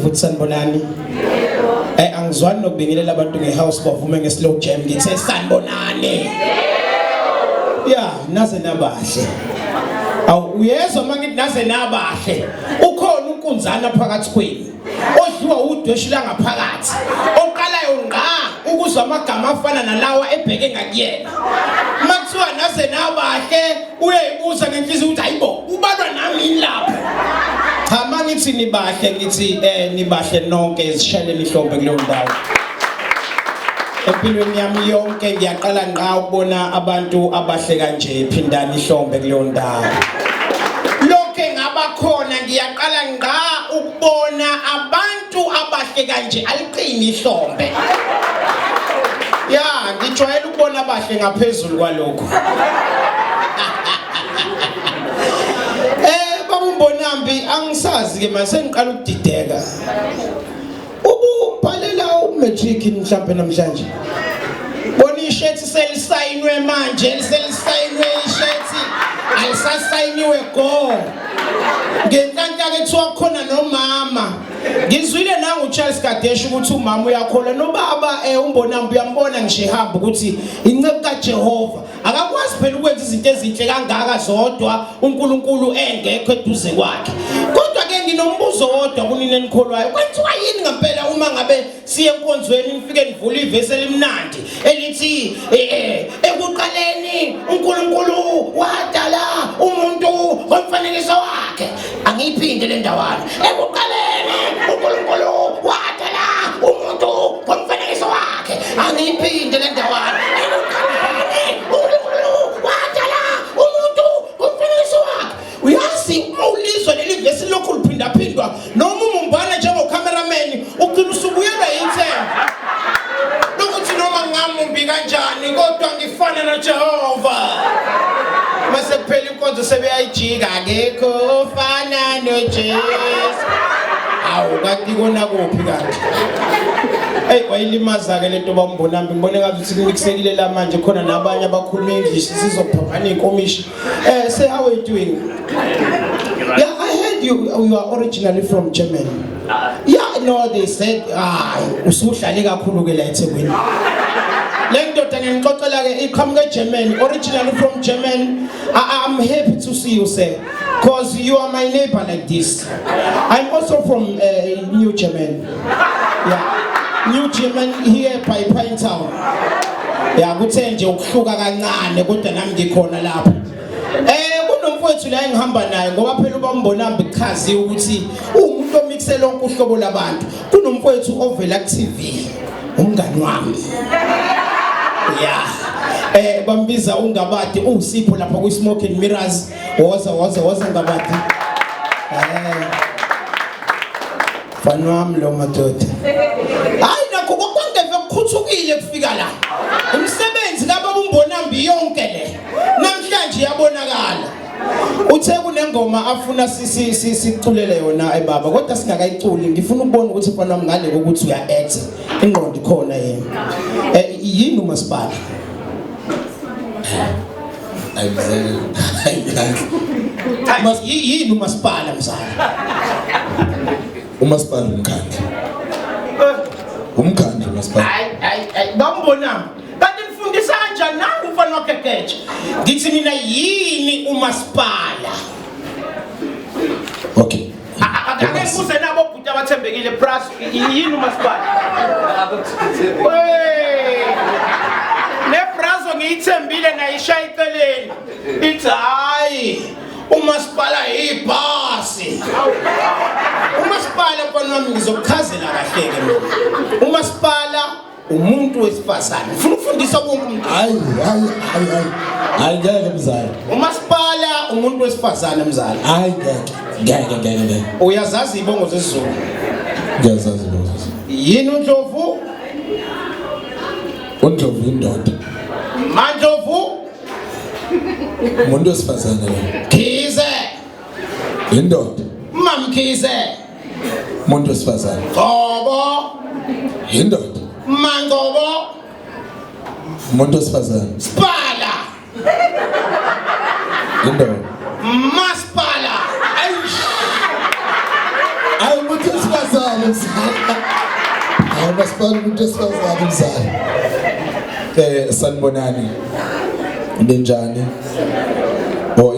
futhi sanibonani. Angizwani nokubingelela abantu ngehouse bavume ngeslow jam ngithe sanibonani. Yeah, naze nabahle. Uyezwa mangithi naze nabahle. Ukhona unkunzana phakathi kwenu. Odliwa udweshu la ngaphakathi. Oqalayo ngqa ukuzwa amagama afana nalawa ebheke ngakuyena. Makuthiwa naze nabahle uyeyibuza ngenhliziyo ukuthi hayibo ubalwa nami lapha. Cha mangithi nibahle ngithi nibahle nonke izishaleni ihlombe kuleyo ndawo. Empilweni yami yonke ngiyaqala ngqa ukubona abantu abahle kanje phindana ihlombe kuleyo ndawo. Lokho ngabakhona ngiyaqala ngqa ukubona abantu abahle kanje aliqini ihlombe. Ya ngijwayele ukubona abahle ngaphezulu kwalokho. Babumbonambi angisazi ke manje sengiqala ukudideka. Ubhalela umatric mhlawumbe namhlanje. Bona ishethi selisayinwe manje, selisayinwe ishethi. Alisasayiniwe go. Ngenhlanhla ke kuthiwa khona nomama. Ngizwile nangu Charles Kadesha ukuthi umama uyakhola nobaba umbonambi uyambona ngisho ehamba ukuthi incebo kaJehova. Akakwazi phela ukwenza izinto ezinhle kangaka zodwa uNkulunkulu engekho eduze kwakhe. Kodwa ke nginombuzo wodwa kunini enikholwayo. Kwenziwa yini ngempela uma ngabe siye enkonzweni nifike nivule ivesi elimnandi elithi ekuqaleni uNkulunkulu wadala umuntu ngomfanekiso wakhe. Angiyiphinde le ndawana. Ekuqaleni uNkulunkulu wadala umuntu ngomfanekiso wakhe. Angiyiphinde le ndawana. Uyazi ulizwe leli vesi lokhu liphindaphindwa noma umumbana njengocameraman ugcina usubuyelwa yithemba lokuthi noma ngamumbi kanjani kodwa ngifana noJehova. Mase kuphela inkonzo sebeyayijika akekho ofana noJesu. Awu kanti kona kuphi kanti? Wayilimaza ke lento bambonambi ngibone ngathi uthi ngikusekile la manje khona nabanye abakhuluma English sizophambana inkomishi. Say how are you doing? Yeah, I heard you are originally from Germany. Yeah, no, they said usuhlale kakhulu ke la eThekwini. Le ndoda ngixoxela ke iqhamuke Germany, originally from Germany. I'm happy to see you, sir, because you are my neighbor like this. I'm also from New Germany. Yeah. New German here by Pine Town. Yeah, kuthe nje ukuhluka kancane kodwa nami ngikhona lapha. Kunomfowethu la engihamba naye ngoba phela ubambonambi chazi ukuthi umuntu omixe lonke uhlobo labantu. Kunomfowethu ovela ku TV. Umngani wami. Yeah. Bambiza uNgabati uSipho lapha ku Smoke and Mirrors. Woza Ngabati. Fanwami lo madoda. Hayi nakho kwangeve ukhuthukile kufika la. Umsebenzi laba bumbonambi yonke le. Namhlanje yabonakala. Uthe kunengoma afuna siculele yona ebaba kodwa singakayiculi ngifuna ukubona ukuthi mfanami ngale ukuthi uya act. Ingqondo ikhona yena. Yini umasipala? Yini umasipala mzala? Umasipala umkhandlu umasipala. Bambonambi kanti nifundisa kanjani nangu mfana wakhe George? Ngithi mina yini umasipala? Okay. Akekuze nabo bhuti abathembekile plus yini umasipala? Le brazo ngiyithembile nayishaya iceleni. Ithi hayi umasipala ibhasi. Umasipala mfana wami ngizokuchazela kahle ke mina. Umasipala umuntu wesifazane. Ufuna ukufundisa bonke umuntu. Hayi ngeke mzala. Umasipala umuntu wesifazane mzala. Hayi ngeke. Uyazazi ibongo zesizulu? Ngiyazazi ibongo. Yini uNdlovu? uNdlovu indoda. Mandlovu? Umuntu wesifazane lo. Khize. Indoda. Mamkhize. Umuntu wesifazane. Ngobo. Indoda. Mangobo. Umuntu wesifazane. Spala. Indoda. Maspala. Ayi umuntu wesifazane. wesifazane mzala. Hayi masipala umuntu wesifazane mzala. Sanibonani. Ninjani?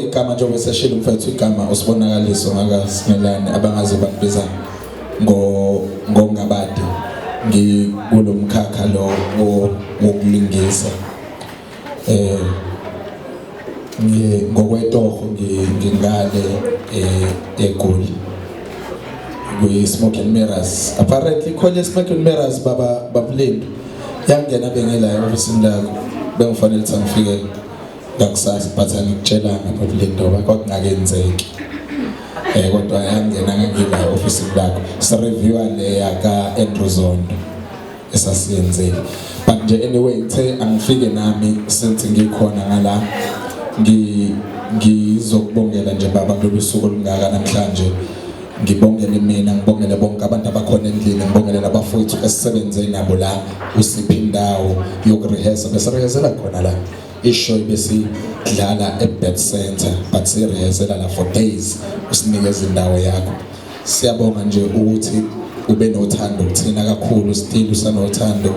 Igama njengoba seshilo mfethu igama usibonakaliso ngakaSimelane abangazi bakubiza ngongabadi ngikulomkhakha lo wokulingisa ngokwetoho ngingale eGoli kwi Smoke and Mirrors apparently khona Smoke and Mirrors babulindu yangena bengela office ndako bengifanele ukuthi ngifike ngakusasa but angikutshelanga babulindu kwakungakenzeki kodwa yangena ngangila office lakho sireviewer le yaka Andrew Zondo esasiyenzile but nje anyway ngithe angifike nami since ngikhona ngala ngizokubongela nje baba kulolu suku olungaka namhlanje ngibongele mina ngibongele bonke abantu abakhona endlini ngibongele labafowethu esisebenze nabo la usiphi indawo yokurehesa bese rehesela khona la ishow besidlala eBet Center but sirehesela la for days usinikeza indawo yakho siyabonga nje ukuthi ube nothando kuthina kakhulu still usanothando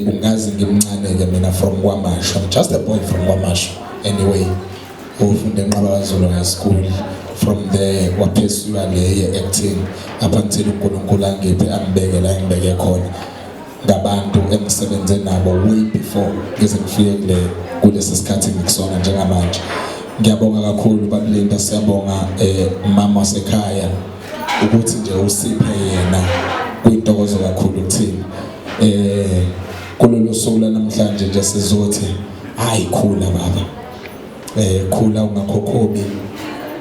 ungazi ngimncane ke mina from KwaMashu I'm just a boy from KwaMashu anyway ufunde eNqabakazulu high school from there waphezulu le acting up until uNkulunkulu angiphe angibeke la ngibeke khona ngabantu engisebenze nabo way before ngize ngifike kulesi sikhathi ngikusona njengamanje ngiyabonga kakhulu babulinda siyabonga mama wasekhaya ukuthi nje usiphe yena kuyintokozo kakhulu kuthina kulolu suku namhlanje nje sizothi hayi khula baba khula ungakhokhobi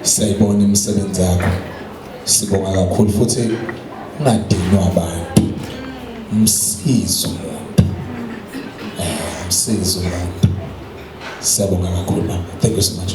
siyayibona imisebenzi yakho sibonga kakhulu futhi ungadinwa abantu msizo umuntu msizo umuntu siyabonga kakhulu mama thank you so much